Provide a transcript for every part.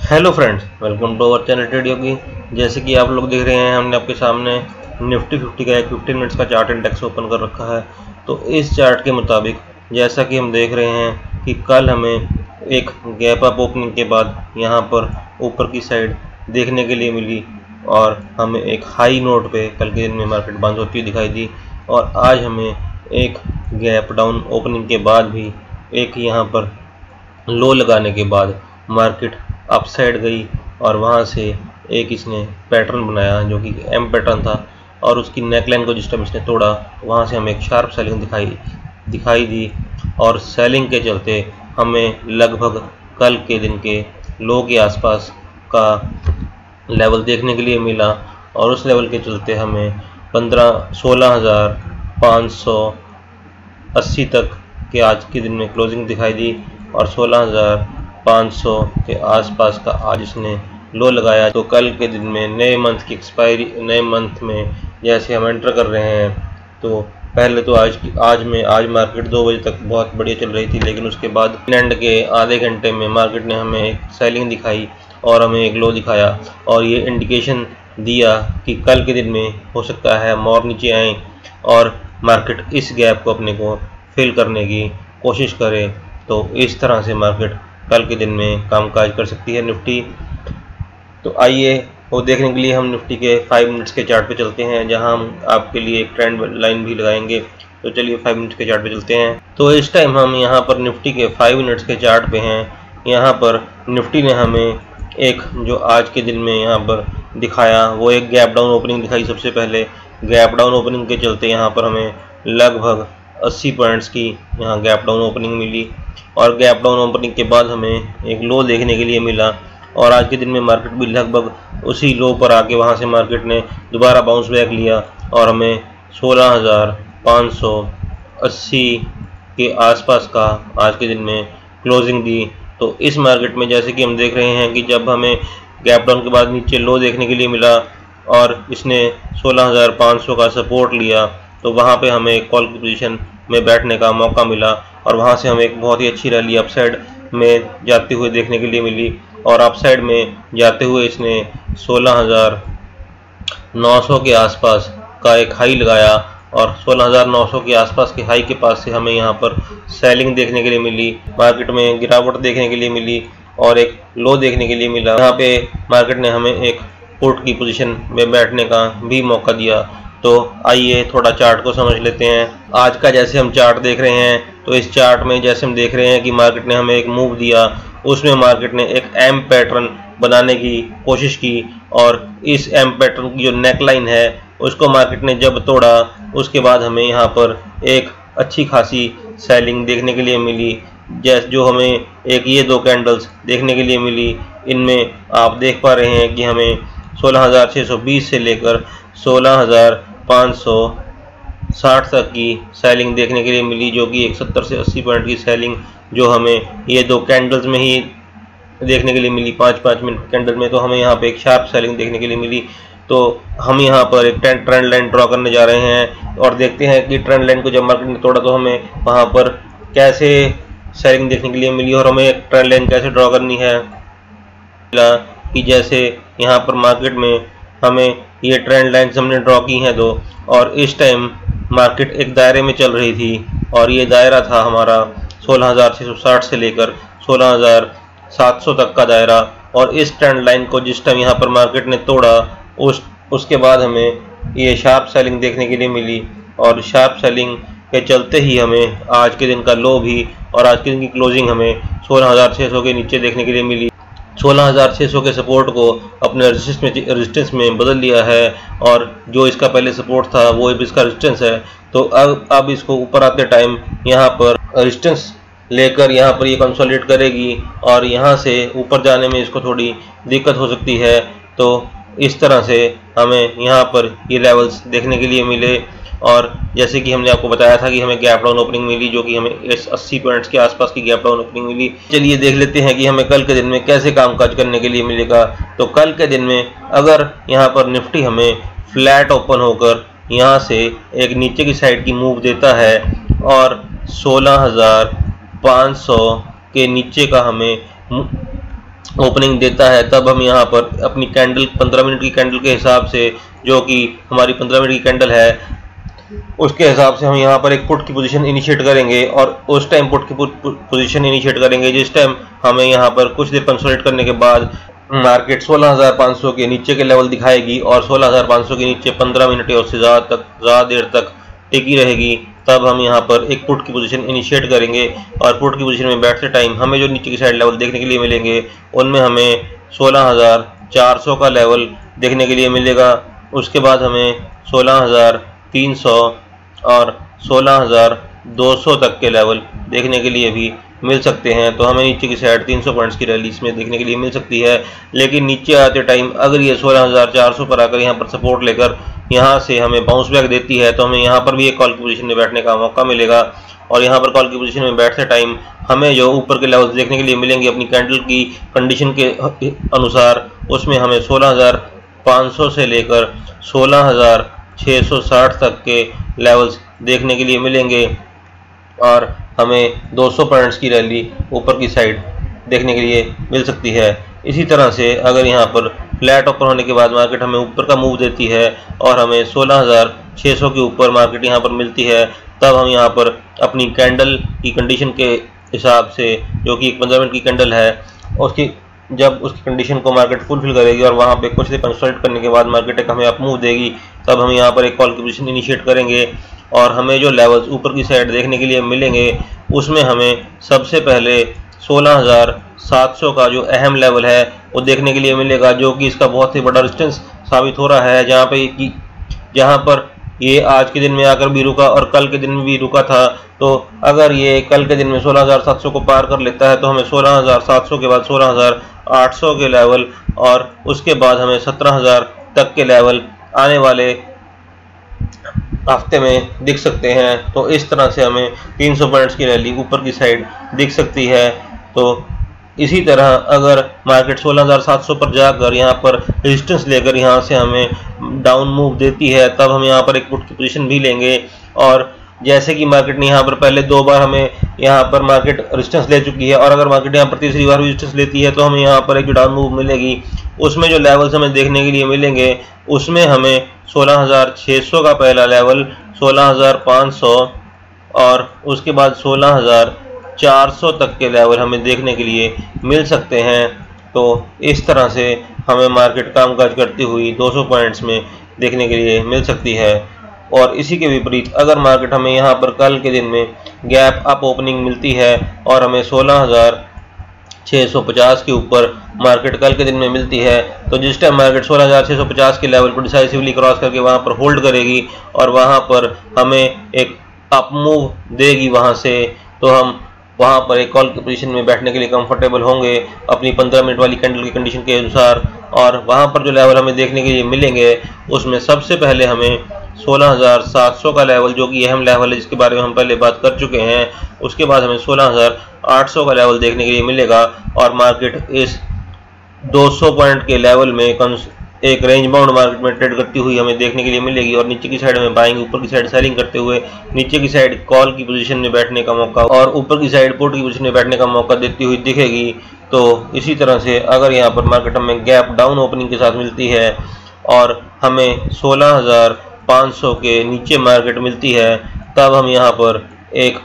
Hello friends, welcome to our channel trade Yogi. जैसे कि आप लोग देख रहे हैं, हमने आपके सामने निफ्टी 50 का एक 15 मिनट्स का चार्ट इंडेक्स ओपन कर रखा है। तो इस चार्ट के मुताबिक जैसा कि हम देख रहे हैं कि कल हमें एक गैप अप ओपनिंग के बाद यहाँ पर ऊपर की साइड देखने के लिए मिली और हमें एक हाई नोट पे कल के दिन में मार्केट बंद होती हुई दिखाई दी। और आज हमें एक गैप डाउन ओपनिंग के बाद भी एक यहाँ पर लो लगाने के बाद मार्केट अप साइड गई और वहाँ से एक इसने पैटर्न बनाया जो कि एम पैटर्न था और उसकी नेकलाइन को जिस टाइम इसने तोड़ा वहाँ से हमें एक शार्प सेलिंग दिखाई दी। और सेलिंग के चलते हमें लगभग कल के दिन के लो के आसपास का लेवल देखने के लिए मिला और उस लेवल के चलते हमें 16,580 तक के आज के दिन में क्लोजिंग दिखाई दी और 16,500 के आसपास का आज इसने लो लगाया। तो कल के दिन में नए मंथ की एक्सपायरी, नए मंथ में जैसे हम एंटर कर रहे हैं, तो पहले तो आज मार्केट 2 बजे तक बहुत बढ़िया चल रही थी, लेकिन उसके बाद एंड के आधे घंटे में मार्केट ने हमें एक सेलिंग दिखाई और हमें एक लो दिखाया और ये इंडिकेशन दिया कि कल के दिन में हो सकता है मोर नीचे आए और मार्केट इस गैप को अपने को फिल करने की कोशिश करे। तो इस तरह से मार्केट कल के दिन में कामकाज कर सकती है निफ्टी। तो आइए वो देखने के लिए हम निफ्टी के 5 मिनट्स के चार्ट पे चलते हैं, जहां हम आपके लिए एक ट्रेंड लाइन भी लगाएंगे। तो चलिए 5 मिनट्स के चार्ट पे चलते हैं। तो इस टाइम हम यहां पर निफ्टी के 5 मिनट्स के चार्ट पे हैं। यहां पर निफ्टी ने हमें एक जो आज के दिन में यहां पर दिखाया वो एक गैप डाउन ओपनिंग दिखाई। सबसे पहले गैप डाउन ओपनिंग के चलते यहाँ पर हमें लगभग 80 पॉइंट्स की यहाँ गैप डाउन ओपनिंग मिली और गैप डाउन ओपनिंग के बाद हमें एक लो देखने के लिए मिला और आज के दिन में मार्केट भी लगभग उसी लो पर आके वहाँ से मार्केट ने दोबारा बाउंस बैक लिया और हमें 16,580 के आसपास का आज के दिन में क्लोजिंग दी। तो इस मार्केट में जैसे कि हम देख रहे हैं कि जब हमें गैप डाउन के बाद नीचे लो देखने के लिए मिला और इसने 16,500 का सपोर्ट लिया, तो वहाँ पे हमें एक कॉल की पोजीशन में बैठने का मौका मिला और वहाँ से हमें एक बहुत ही अच्छी रैली अपसाइड में जाते हुए देखने के लिए मिली और अपसाइड में जाते हुए इसने 16,900 के आसपास का एक हाई लगाया और 16,900 के आसपास के हाई के पास से हमें यहाँ पर सेलिंग देखने के लिए मिली, मार्केट में गिरावट देखने के लिए मिली और एक लो देखने के लिए मिला। यहाँ पे मार्केट ने हमें एक पुट की पोजीशन में बैठने का भी मौका दिया। तो आइए थोड़ा चार्ट को समझ लेते हैं। आज का जैसे हम चार्ट देख रहे हैं, तो इस चार्ट में जैसे हम देख रहे हैं कि मार्केट ने हमें एक मूव दिया, उसमें मार्केट ने एक एम पैटर्न बनाने की कोशिश की और इस एम पैटर्न की जो नेकलाइन है उसको मार्केट ने जब तोड़ा उसके बाद हमें यहाँ पर एक अच्छी खासी सेलिंग देखने के लिए मिली। जैसे जो हमें एक ये 2 कैंडल्स देखने के लिए मिली, इनमें आप देख पा रहे हैं कि हमें 16,620 से लेकर 16,560 तक की सेलिंग देखने के लिए मिली, जो कि 70 से 80 पॉइंट की सेलिंग जो हमें ये 2 कैंडल्स में ही देखने के लिए मिली, 5-5 मिनट कैंडल में। तो हमें यहाँ पे एक शार्प सेलिंग देखने के लिए मिली। तो हम यहाँ पर एक ट्रेंड लाइन ड्रॉ करने जा रहे हैं और देखते हैं कि ट्रेंड लाइन को जब मार्केट ने तोड़ा तो हमें वहाँ पर कैसे सेलिंग देखने के लिए मिली और हमें एक ट्रेंड लाइन कैसे ड्रॉ करनी है कि जैसे यहाँ पर मार्केट में हमें ये ट्रेंड लाइन्स हमने ड्रॉ की हैं 2 और इस टाइम मार्केट एक दायरे में चल रही थी और ये दायरा था हमारा 16,660 से लेकर 16,700 तक का दायरा। और इस ट्रेंड लाइन को जिस टाइम यहाँ पर मार्केट ने तोड़ा उसके बाद हमें ये शार्प सेलिंग देखने के लिए मिली और शार्प सेलिंग के चलते ही हमें आज के दिन का लो भी और आज के दिन की क्लोजिंग हमें 16,600 के नीचे देखने के लिए मिली। 16,600 के सपोर्ट को अपने रेजिस्टेंस में बदल लिया है और जो इसका पहले सपोर्ट था वो इसका रेजिस्टेंस है। तो अब इसको ऊपर आते टाइम यहाँ पर रेजिस्टेंस लेकर यहाँ पर ये कंसोलिडेट करेगी और यहाँ से ऊपर जाने में इसको थोड़ी दिक्कत हो सकती है। तो इस तरह से हमें यहाँ पर ये लेवल्स देखने के लिए मिले और जैसे कि हमने आपको बताया था कि हमें गैप डाउन ओपनिंग मिली, जो कि हमें 80 पॉइंट्स के आसपास की गैप डाउन ओपनिंग मिली। चलिए देख लेते हैं कि हमें कल के दिन में कैसे कामकाज करने के लिए मिलेगा। तो कल के दिन में अगर यहाँ पर निफ्टी हमें फ्लैट ओपन होकर यहाँ से एक नीचे की साइड की मूव देता है और 16,500 के नीचे का हमें ओपनिंग देता है तब हम यहाँ पर अपनी कैंडल 15 मिनट की कैंडल के हिसाब से, जो कि हमारी 15 मिनट की कैंडल है, उसके हिसाब से हम यहाँ पर एक पुट की पोजीशन इनिशिएट करेंगे और उस टाइम पुट की पोजीशन इनिशिएट करेंगे जिस टाइम हमें यहाँ पर कुछ देर कंसोलिडेट करने के बाद मार्केट 16,500 के नीचे के लेवल दिखाएगी और 16,500 के नीचे 15 मिनट या उससे ज़्यादा देर तक टिकी रहेगी, तब हम यहाँ पर एक पुट की पोजीशन इनिशिएट करेंगे। और पुट की पोजीशन में बैठते टाइम हमें जो नीचे की साइड लेवल देखने के लिए मिलेंगे उनमें हमें 16,400 का लेवल देखने के लिए मिलेगा। उसके बाद हमें 16,300 और 16,200 तक के लेवल देखने के लिए भी मिल सकते हैं। तो हमें नीचे की साइड 300 पॉइंट्स की रैली इसमें देखने के लिए मिल सकती है। लेकिन नीचे आते टाइम अगर ये 16,400 पर आकर यहाँ पर सपोर्ट लेकर यहाँ से हमें बाउंस बैक देती है तो हमें यहाँ पर भी एक कॉल की पोजीशन में बैठने का मौका मिलेगा। और यहाँ पर कॉल की पोजीशन में बैठते टाइम हमें जो ऊपर के लेवल्स देखने के लिए मिलेंगे अपनी कैंडल की कंडीशन के अनुसार, उसमें हमें 16,500 से लेकर 16,660 तक के लेवल्स देखने के लिए मिलेंगे और हमें 200 पॉइंट्स की रैली ऊपर की साइड देखने के लिए मिल सकती है। इसी तरह से अगर यहाँ पर फ्लैट ओपन होने के बाद मार्केट हमें ऊपर का मूव देती है और हमें 16,600 के ऊपर मार्केट यहाँ पर मिलती है, तब हम यहाँ पर अपनी कैंडल की कंडीशन के हिसाब से, जो कि एक 15 मिनट की कैंडल है, उसकी जब उसकी कंडीशन को मार्केट फुलफिल करेगी और वहाँ पे कुछ देर कंसल्ट करने के बाद मार्केट एक हमें अप मूव देगी, तब हम यहाँ पर एक कॉल की पोजीशन इनिशिएट करेंगे। और हमें जो लेवल्स ऊपर की साइड देखने के लिए मिलेंगे उसमें हमें सबसे पहले 16,700 का जो अहम लेवल है वो देखने के लिए मिलेगा, जो कि इसका बहुत ही बड़ा रेजिस्टेंस साबित हो रहा है। जहाँ पर ये आज के दिन में आकर भी रुका और कल के दिन में भी रुका था। तो अगर ये कल के दिन में 16,700 को पार कर लेता है तो हमें 16,700 के बाद 16,800 के लेवल और उसके बाद हमें 17,000 तक के लेवल आने वाले हफ्ते में दिख सकते हैं। तो इस तरह से हमें 300 पॉइंट्स की रैली ऊपर की साइड दिख सकती है। तो इसी तरह अगर मार्केट 16,700 पर जाकर यहाँ पर रेजिस्टेंस लेकर यहाँ से हमें डाउन मूव देती है, तब हम यहाँ पर एक पुट की पोजीशन भी लेंगे। और जैसे कि मार्केट ने यहाँ पर पहले 2 बार हमें यहाँ पर मार्केट रेजिस्टेंस ले चुकी है और अगर मार्केट यहाँ पर तीसरी बार रेजिस्टेंस लेती है तो हमें यहाँ पर एक जो डाउन मूव मिलेगी उसमें जो लेवल्स हमें देखने के लिए मिलेंगे उसमें हमें 16,600 का पहला लेवल, 16,500 और उसके बाद 16,400 तक के लेवल हमें देखने के लिए मिल सकते हैं। तो इस तरह से हमें मार्केट कामकाज करती हुई 200 पॉइंट्स में देखने के लिए मिल सकती है। और इसी के विपरीत अगर मार्केट हमें यहाँ पर कल के दिन में गैप अप ओपनिंग मिलती है और हमें 16,650 के ऊपर मार्केट कल के दिन में मिलती है, तो जिस टाइम मार्केट 16,650 के लेवल को डिसाइसिवली क्रॉस करके वहाँ पर होल्ड करेगी और वहाँ पर हमें एक अप मूव देगी वहाँ से, तो हम वहाँ पर एक कॉल की पोजीशन में बैठने के लिए कंफर्टेबल होंगे अपनी 15 मिनट वाली कैंडल की कंडीशन के अनुसार। और वहाँ पर जो लेवल हमें देखने के लिए मिलेंगे उसमें सबसे पहले हमें 16,700 का लेवल, जो कि अहम लेवल है जिसके बारे में हम पहले बात कर चुके हैं, उसके बाद हमें 16,800 का लेवल देखने के लिए मिलेगा और मार्केट इस 200 पॉइंट के लेवल में एक रेंज बाउंड मार्केट में ट्रेड करती हुई हमें देखने के लिए मिलेगी और नीचे की साइड में बाइंग, ऊपर की साइड सेलिंग करते हुए नीचे की साइड कॉल की पोजीशन में बैठने का मौका और ऊपर की साइड पुट की पोजीशन में बैठने का मौका देती हुई दिखेगी। तो इसी तरह से अगर यहाँ पर मार्केट हमें गैप डाउन ओपनिंग के साथ मिलती है और हमें 16,500 के नीचे मार्केट मिलती है, तब हम यहाँ पर एक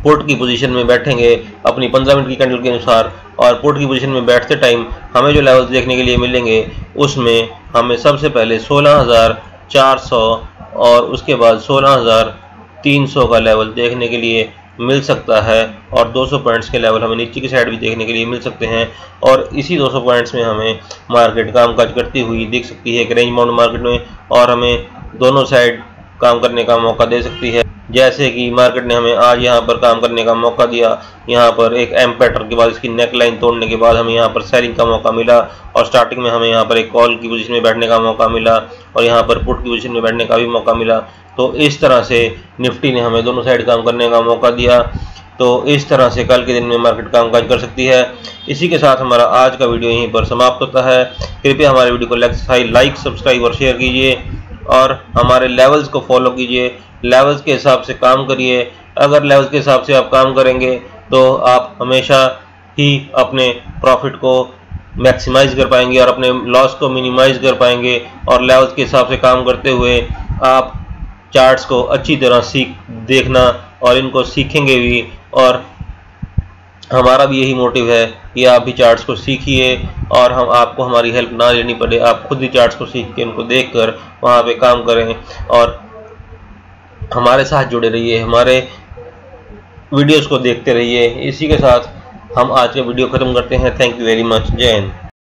पुट की पोजीशन में बैठेंगे अपनी 15 मिनट की कैंडल के अनुसार। और पुट की पोजीशन में बैठते टाइम हमें जो लेवल्स देखने के लिए मिलेंगे उसमें हमें सबसे पहले 16,400 और उसके बाद 16,300 का लेवल देखने के लिए मिल सकता है और 200 पॉइंट्स के लेवल हमें नीचे की साइड भी देखने के लिए मिल सकते हैं। और इसी 200 पॉइंट्स में हमें मार्केट कामकाज करती हुई दिख सकती है एक रेंज बाउंड मार्केट में और हमें दोनों साइड काम करने का मौका दे सकती है। जैसे कि मार्केट ने हमें आज यहाँ पर काम करने का मौका दिया, यहाँ पर एक एम पैटर्न के बाद इसकी नेक लाइन तोड़ने के बाद हमें यहाँ पर सेलिंग का मौका मिला और स्टार्टिंग में हमें यहाँ पर एक कॉल की पोजीशन में बैठने का मौका मिला और यहाँ पर पुट की पोजीशन में बैठने का भी मौका मिला। तो इस तरह से निफ्टी ने हमें दोनों साइड काम करने का मौका दिया। तो इस तरह से कल के दिन में मार्केट कामकाज कर सकती है। इसी के साथ हमारा आज का वीडियो यहीं पर समाप्त होता है। कृपया हमारे वीडियो को लाइक, सब्सक्राइब और शेयर कीजिए और हमारे लेवल्स को फॉलो कीजिए। लेवल्स के हिसाब से काम करिए। अगर लेवल्स के हिसाब से आप काम करेंगे तो आप हमेशा ही अपने प्रॉफिट को मैक्सिमाइज कर पाएंगे और अपने लॉस को मिनिमाइज कर पाएंगे। और लेवल्स के हिसाब से काम करते हुए आप चार्ट्स को अच्छी तरह देखना और इनको सीखेंगे भी। और हमारा भी यही मोटिव है कि आप भी चार्ट्स को सीखिए और हम आपको हमारी हेल्प ना लेनी पड़े, आप खुद ही चार्ट्स को सीख के उनको देख कर वहाँ पे काम करें और हमारे साथ जुड़े रहिए, हमारे वीडियोस को देखते रहिए। इसी के साथ हम आज का वीडियो ख़त्म करते हैं। Thank you very much. जय हिंद।